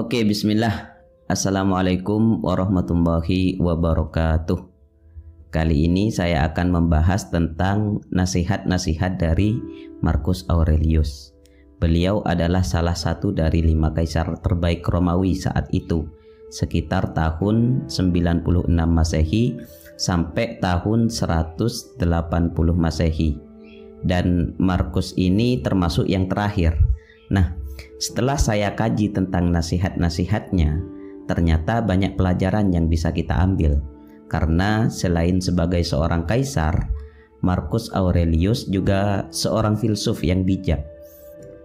Oke, bismillah. Assalamualaikum warahmatullahi wabarakatuh. Kali ini saya akan membahas tentang nasihat-nasihat dari Marcus Aurelius. Beliau adalah salah satu dari 5 kaisar terbaik Romawi saat itu, sekitar tahun 96 Masehi sampai tahun 180 Masehi. Dan Marcus ini termasuk yang terakhir. Nah, setelah saya kaji tentang nasihat-nasihatnya, ternyata banyak pelajaran yang bisa kita ambil. Karena selain sebagai seorang kaisar, Marcus Aurelius juga seorang filsuf yang bijak.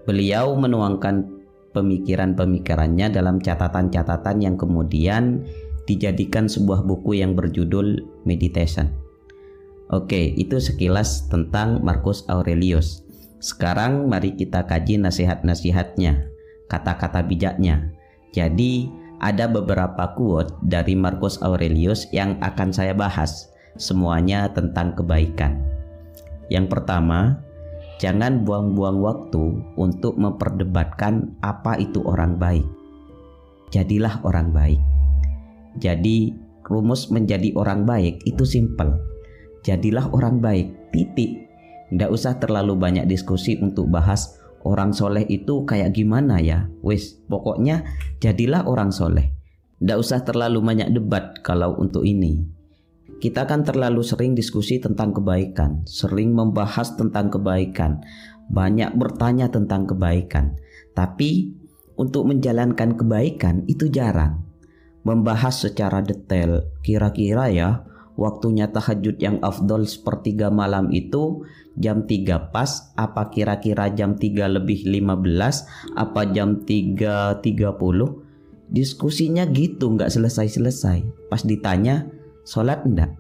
Beliau menuangkan pemikiran-pemikirannya dalam catatan-catatan yang kemudian dijadikan sebuah buku yang berjudul Meditation. Oke, itu sekilas tentang Marcus Aurelius. Sekarang mari kita kaji nasihat-nasihatnya, kata-kata bijaknya. Jadi ada beberapa quote dari Marcus Aurelius yang akan saya bahas, semuanya tentang kebaikan. Yang pertama, jangan buang-buang waktu untuk memperdebatkan apa itu orang baik. Jadilah orang baik. Jadi rumus menjadi orang baik itu simpel. Jadilah orang baik, titik. Nggak usah terlalu banyak diskusi untuk bahas orang soleh itu kayak gimana ya. Wes, pokoknya jadilah orang soleh. Nggak usah terlalu banyak debat kalau untuk ini. Kita kan terlalu sering diskusi tentang kebaikan, sering membahas tentang kebaikan, banyak bertanya tentang kebaikan. Tapi untuk menjalankan kebaikan itu jarang. Membahas secara detail, kira-kira ya waktunya tahajud yang afdol sepertiga malam itu jam 3 pas, apa kira-kira jam 3 lebih 15, apa jam 3.30. Diskusinya gitu, nggak selesai-selesai. Pas ditanya, sholat enggak?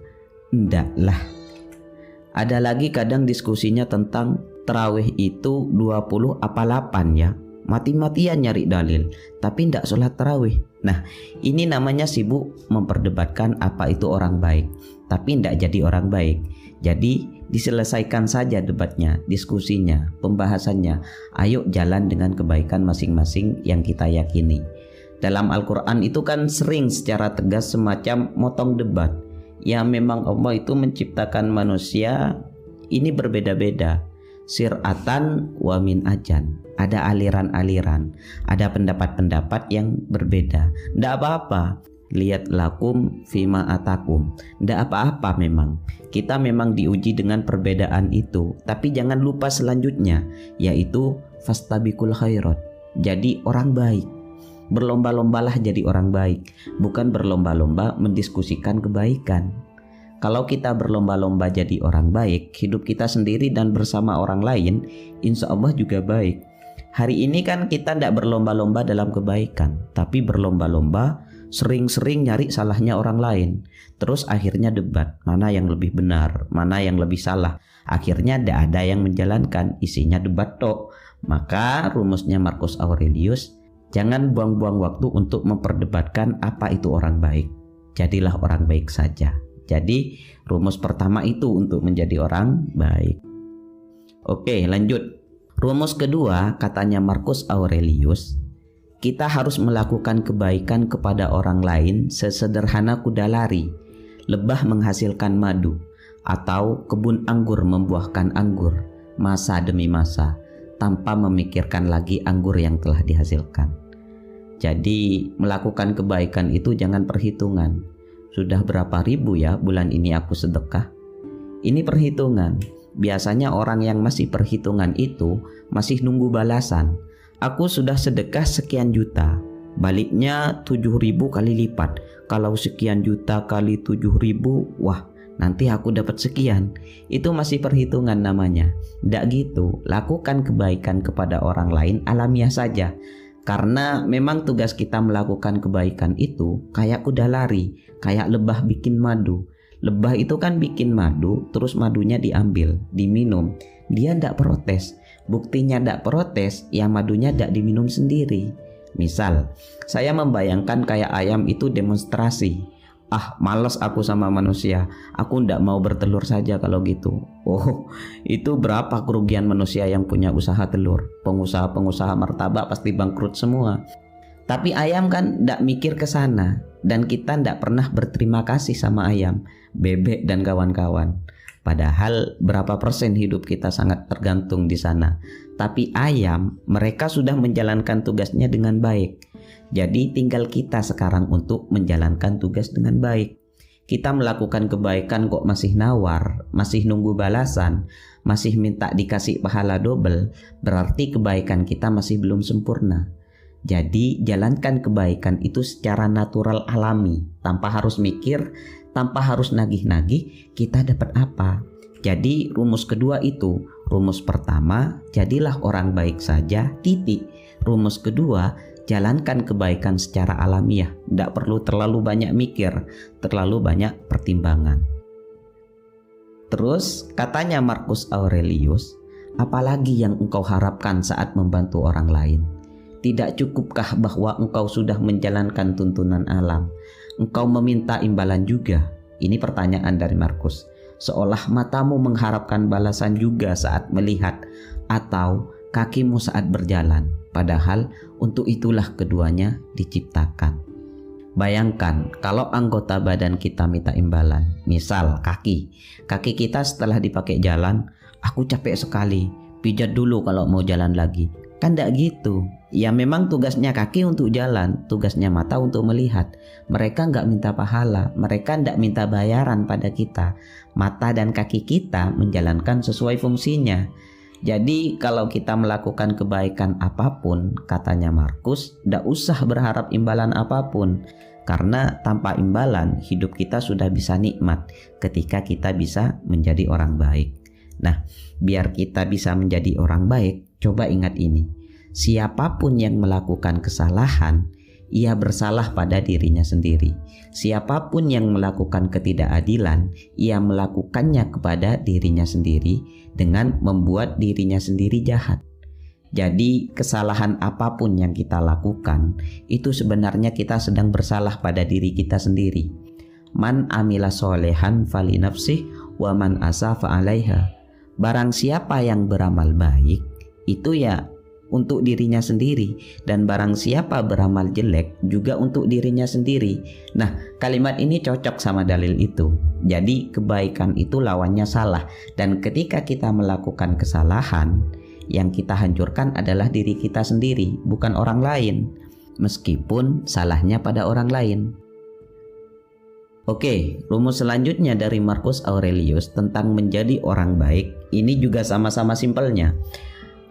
Enggak lah. Ada lagi kadang diskusinya tentang tarawih itu 20 apa 8 ya. Mati-matian nyari dalil, tapi enggak sholat tarawih. Nah, ini namanya sibuk memperdebatkan apa itu orang baik, tapi enggak jadi orang baik. Jadi diselesaikan saja debatnya, diskusinya, pembahasannya. Ayo jalan dengan kebaikan masing-masing yang kita yakini. Dalam Al-Quran itu kan sering secara tegas semacam motong debat. Ya memang Allah itu menciptakan manusia ini berbeda-beda. Sir'atan wa min ajan. Ada aliran-aliran, ada pendapat-pendapat yang berbeda. Nggak apa-apa. Lihat lakum fima atakum. Nggak apa-apa memang. Kita memang diuji dengan perbedaan itu. Tapi jangan lupa selanjutnya, yaitu fastabiqul khairat. Jadi orang baik. Berlomba-lombalah jadi orang baik. Bukan berlomba-lomba mendiskusikan kebaikan. Kalau kita berlomba-lomba jadi orang baik, hidup kita sendiri dan bersama orang lain, insya Allah juga baik. Hari ini kan kita tidak berlomba-lomba dalam kebaikan, tapi berlomba-lomba sering-sering nyari salahnya orang lain. Terus akhirnya debat, mana yang lebih benar, mana yang lebih salah. Akhirnya tidak ada yang menjalankan, isinya debat tok. Maka rumusnya Marcus Aurelius, jangan buang-buang waktu untuk memperdebatkan apa itu orang baik. Jadilah orang baik saja. Jadi rumus pertama itu untuk menjadi orang baik. Oke, lanjut. Rumus kedua, katanya Marcus Aurelius, kita harus melakukan kebaikan kepada orang lain sesederhana kuda lari, lebah menghasilkan madu, atau kebun anggur membuahkan anggur, masa demi masa, tanpa memikirkan lagi anggur yang telah dihasilkan. Jadi melakukan kebaikan itu jangan perhitungan. Sudah berapa ribu ya bulan ini aku sedekah? Ini perhitungan. Biasanya orang yang masih perhitungan itu masih nunggu balasan. Aku sudah sedekah sekian juta, baliknya 7.000 kali lipat. Kalau sekian juta kali 7.000, wah nanti aku dapat sekian. Itu masih perhitungan namanya. Nggak gitu, lakukan kebaikan kepada orang lain alamiah saja. Karena memang tugas kita melakukan kebaikan itu kayak kuda lari, kayak lebah bikin madu. Lebah itu kan bikin madu, terus madunya diambil, diminum. Dia ndak protes. Buktinya ndak protes, ya madunya ndak diminum sendiri. Misal, saya membayangkan kayak ayam itu demonstrasi. Ah, males aku sama manusia. Aku ndak mau bertelur saja kalau gitu. Oh, itu berapa kerugian manusia yang punya usaha telur? Pengusaha-pengusaha martabak pasti bangkrut semua. Tapi ayam kan tidak mikir ke sana, dan kita tidak pernah berterima kasih sama ayam, bebek dan kawan-kawan. Padahal berapa persen hidup kita sangat tergantung di sana. Tapi ayam, mereka sudah menjalankan tugasnya dengan baik. Jadi tinggal kita sekarang untuk menjalankan tugas dengan baik. Kita melakukan kebaikan kok masih nawar, masih nunggu balasan, masih minta dikasih pahala double, berarti kebaikan kita masih belum sempurna. Jadi jalankan kebaikan itu secara natural alami, tanpa harus mikir, tanpa harus nagih-nagih, kita dapat apa. Jadi rumus kedua itu, rumus pertama, jadilah orang baik saja, titik. Rumus kedua, jalankan kebaikan secara alamiah, tidak perlu terlalu banyak mikir, terlalu banyak pertimbangan. Terus katanya Marcus Aurelius, apalagi yang engkau harapkan saat membantu orang lain? Tidak cukupkah bahwa engkau sudah menjalankan tuntunan alam? Engkau meminta imbalan juga? Ini pertanyaan dari Marcus. Seolah matamu mengharapkan balasan juga saat melihat, atau kakimu saat berjalan. Padahal untuk itulah keduanya diciptakan. Bayangkan kalau anggota badan kita minta imbalan. Misal kaki kita setelah dipakai jalan, aku capek sekali, pijat dulu kalau mau jalan lagi. Kan tidak gitu. Ya memang tugasnya kaki untuk jalan, tugasnya mata untuk melihat. Mereka nggak minta pahala, mereka nggak minta bayaran pada kita. Mata dan kaki kita menjalankan sesuai fungsinya. Jadi kalau kita melakukan kebaikan apapun, katanya Marcus, nggak usah berharap imbalan apapun. Karena tanpa imbalan, hidup kita sudah bisa nikmat ketika kita bisa menjadi orang baik. Nah, biar kita bisa menjadi orang baik, coba ingat ini. Siapapun yang melakukan kesalahan, ia bersalah pada dirinya sendiri. Siapapun yang melakukan ketidakadilan, ia melakukannya kepada dirinya sendiri dengan membuat dirinya sendiri jahat. Jadi kesalahan apapun yang kita lakukan, itu sebenarnya kita sedang bersalah pada diri kita sendiri. Man amila solehan fali nafsih wa man asa fa'alaiha. Barang siapa yang beramal baik, itu ya untuk dirinya sendiri, dan barang siapa beramal jelek juga untuk dirinya sendiri. Nah, kalimat ini cocok sama dalil itu. Jadi kebaikan itu lawannya salah, dan ketika kita melakukan kesalahan, yang kita hancurkan adalah diri kita sendiri, bukan orang lain, meskipun salahnya pada orang lain. Oke, rumus selanjutnya dari Marcus Aurelius tentang menjadi orang baik, ini juga sama-sama simpelnya.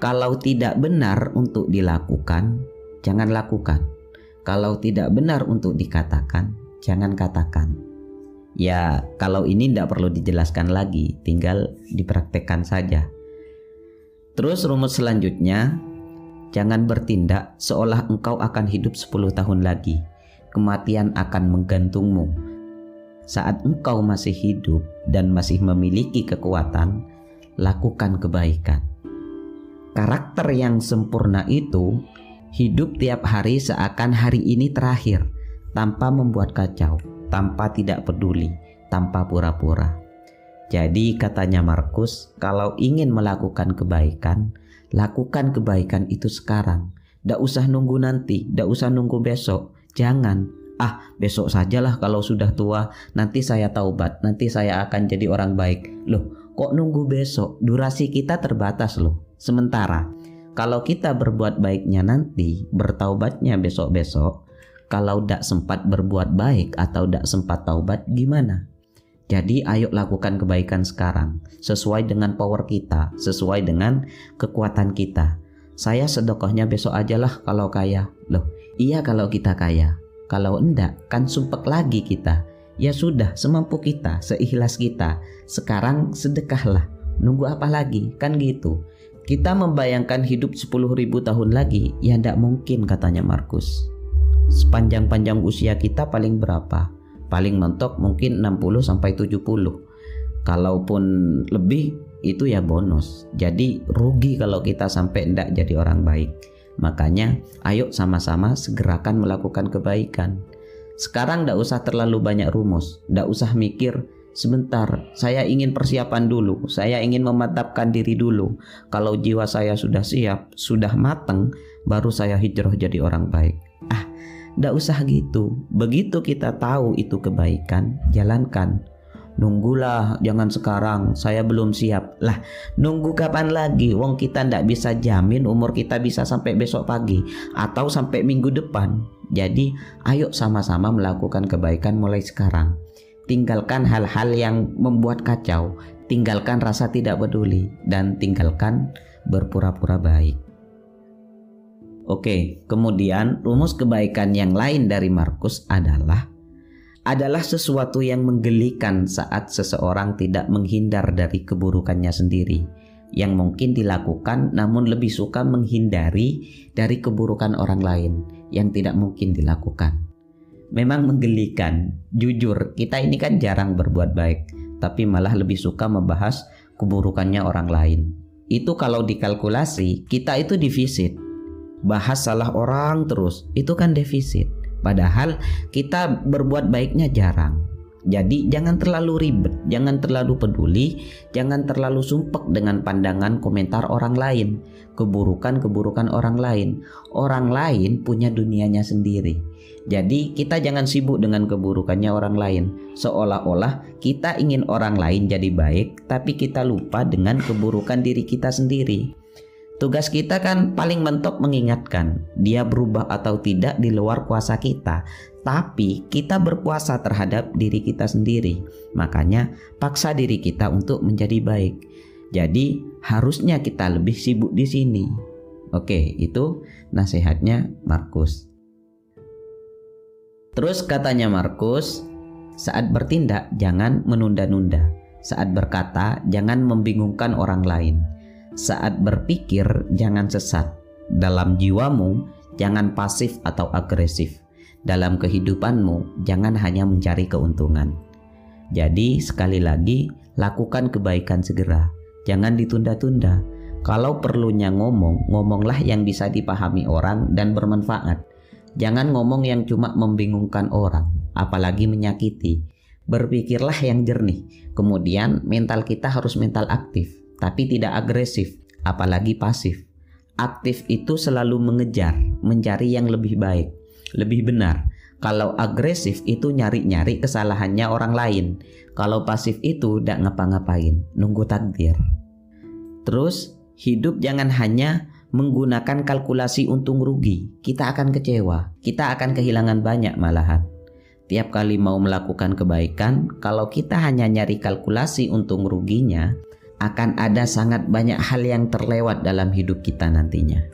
Kalau tidak benar untuk dilakukan, jangan lakukan. Kalau tidak benar untuk dikatakan, jangan katakan. Ya, kalau ini tidak perlu dijelaskan lagi, tinggal dipraktekkan saja. Terus rumus selanjutnya, jangan bertindak seolah engkau akan hidup 10 tahun lagi. Kematian akan menggantungmu. Saat engkau masih hidup dan masih memiliki kekuatan, lakukan kebaikan. Karakter yang sempurna itu hidup tiap hari seakan hari ini terakhir, tanpa membuat kacau, tanpa tidak peduli, tanpa pura-pura. Jadi katanya Marcus, kalau ingin melakukan kebaikan, lakukan kebaikan itu sekarang. Tidak usah nunggu nanti, tidak usah nunggu besok. Jangan, besok sajalah kalau sudah tua, nanti saya taubat, nanti saya akan jadi orang baik. Loh, kok nunggu besok? Durasi kita terbatas loh. Sementara kalau kita berbuat baiknya nanti, bertaubatnya besok-besok, kalau tidak sempat berbuat baik atau tidak sempat taubat, gimana? Jadi ayo lakukan kebaikan sekarang, sesuai dengan power kita, sesuai dengan kekuatan kita. Saya sedekahnya besok ajalah kalau kaya. Loh, iya kalau kita kaya. Kalau enggak, kan sumpek lagi kita. Ya sudah, semampu kita, seikhlas kita. Sekarang sedekahlah. Nunggu apa lagi? Kan gitu. Kita membayangkan hidup 10.000 tahun lagi, ya enggak mungkin katanya Marcus. Sepanjang-panjang usia kita paling berapa? Paling mentok mungkin 60-70. Kalaupun lebih, itu ya bonus. Jadi rugi kalau kita sampai enggak jadi orang baik. Makanya ayo sama-sama segerakan melakukan kebaikan. Sekarang tidak usah terlalu banyak rumus, tidak usah mikir sebentar, saya ingin persiapan dulu, saya ingin memantapkan diri dulu. Kalau jiwa saya sudah siap, sudah matang, baru saya hijrah jadi orang baik. Nggak usah gitu. Begitu kita tahu itu kebaikan, jalankan. Nunggulah, jangan sekarang, saya belum siap. Lah, nunggu kapan lagi? Wong kita ndak bisa jamin umur kita bisa sampai besok pagi atau sampai minggu depan. Jadi ayo sama-sama melakukan kebaikan mulai sekarang. Tinggalkan hal-hal yang membuat kacau, tinggalkan rasa tidak peduli, dan tinggalkan berpura-pura baik. Oke, kemudian rumus kebaikan yang lain dari Markus adalah sesuatu yang menggelikan saat seseorang tidak menghindar dari keburukannya sendiri, yang mungkin dilakukan namun lebih suka menghindari dari keburukan orang lain yang tidak mungkin dilakukan. Memang menggelikan, jujur kita ini kan jarang berbuat baik, tapi malah lebih suka membahas keburukannya orang lain. Itu kalau dikalkulasi, kita itu defisit. Bahas salah orang terus, itu kan defisit. Padahal kita berbuat baiknya jarang. Jadi jangan terlalu ribet, jangan terlalu peduli, jangan terlalu sumpek dengan pandangan komentar orang lain, keburukan-keburukan orang lain. Orang lain punya dunianya sendiri. Jadi kita jangan sibuk dengan keburukannya orang lain. Seolah-olah kita ingin orang lain jadi baik, tapi kita lupa dengan keburukan diri kita sendiri. Tugas kita kan paling mentok mengingatkan, dia berubah atau tidak di luar kuasa kita, tapi kita berkuasa terhadap diri kita sendiri. Makanya paksa diri kita untuk menjadi baik. Jadi harusnya kita lebih sibuk di sini. Oke, itu nasihatnya Markus. Terus katanya Markus, saat bertindak jangan menunda-nunda, saat berkata jangan membingungkan orang lain. Saat berpikir jangan sesat. Dalam jiwamu jangan pasif atau agresif. Dalam kehidupanmu jangan hanya mencari keuntungan. Jadi sekali lagi, lakukan kebaikan segera. Jangan ditunda-tunda. Kalau perlunya ngomonglah yang bisa dipahami orang dan bermanfaat. Jangan ngomong yang cuma membingungkan orang, apalagi menyakiti. Berpikirlah yang jernih. Kemudian mental kita harus mental aktif, tapi tidak agresif, apalagi pasif. Aktif itu selalu mengejar, mencari yang lebih baik, lebih benar. Kalau agresif itu nyari-nyari kesalahannya orang lain. Kalau pasif itu tidak ngapa-ngapain, nunggu takdir. Terus, hidup jangan hanya menggunakan kalkulasi untung rugi. Kita akan kecewa, kita akan kehilangan banyak malahan. Tiap kali mau melakukan kebaikan, kalau kita hanya nyari kalkulasi untung ruginya, akan ada sangat banyak hal yang terlewat dalam hidup kita nantinya.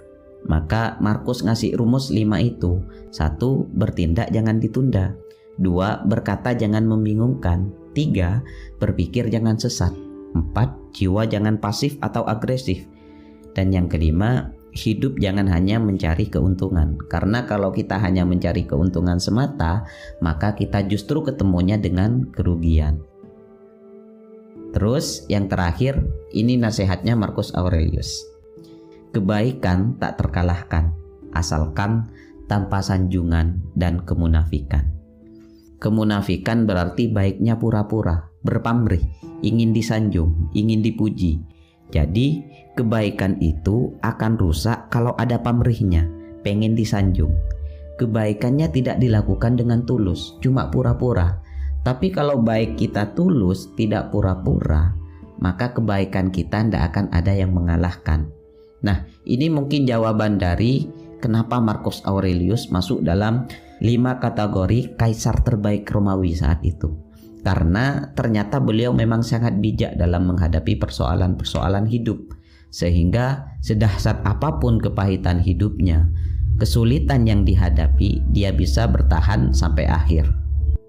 Maka Markus ngasih rumus 5 itu. 1. Bertindak jangan ditunda. 2. Berkata jangan membingungkan. 3. Berpikir jangan sesat. 4. Jiwa jangan pasif atau agresif. Dan yang kelima, hidup jangan hanya mencari keuntungan. Karena kalau kita hanya mencari keuntungan semata, maka kita justru ketemunya dengan kerugian. Terus yang terakhir, ini nasihatnya Marcus Aurelius. Kebaikan tak terkalahkan, asalkan tanpa sanjungan dan kemunafikan. Kemunafikan berarti baiknya pura-pura, berpamrih, ingin disanjung, ingin dipuji. Jadi kebaikan itu akan rusak kalau ada pamrihnya, pengen disanjung. Kebaikannya tidak dilakukan dengan tulus, cuma pura-pura. Tapi kalau baik kita tulus, tidak pura-pura, maka kebaikan kita tidak akan ada yang mengalahkan. Nah, ini mungkin jawaban dari kenapa Marcus Aurelius masuk dalam 5 kategori kaisar terbaik Romawi saat itu. Karena ternyata beliau memang sangat bijak dalam menghadapi persoalan-persoalan hidup. Sehingga sedahsyat apapun kepahitan hidupnya, kesulitan yang dihadapi, dia bisa bertahan sampai akhir.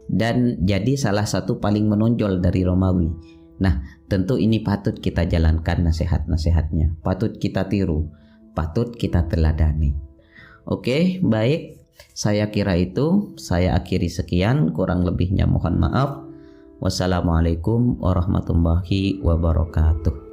Dan jadi salah satu paling menonjol dari Romawi. Nah, tentu ini patut kita jalankan nasihat-nasihatnya, patut kita tiru, patut kita teladani. Oke, baik, saya kira itu. Saya akhiri sekian, kurang lebihnya mohon maaf. Wassalamualaikum warahmatullahi wabarakatuh.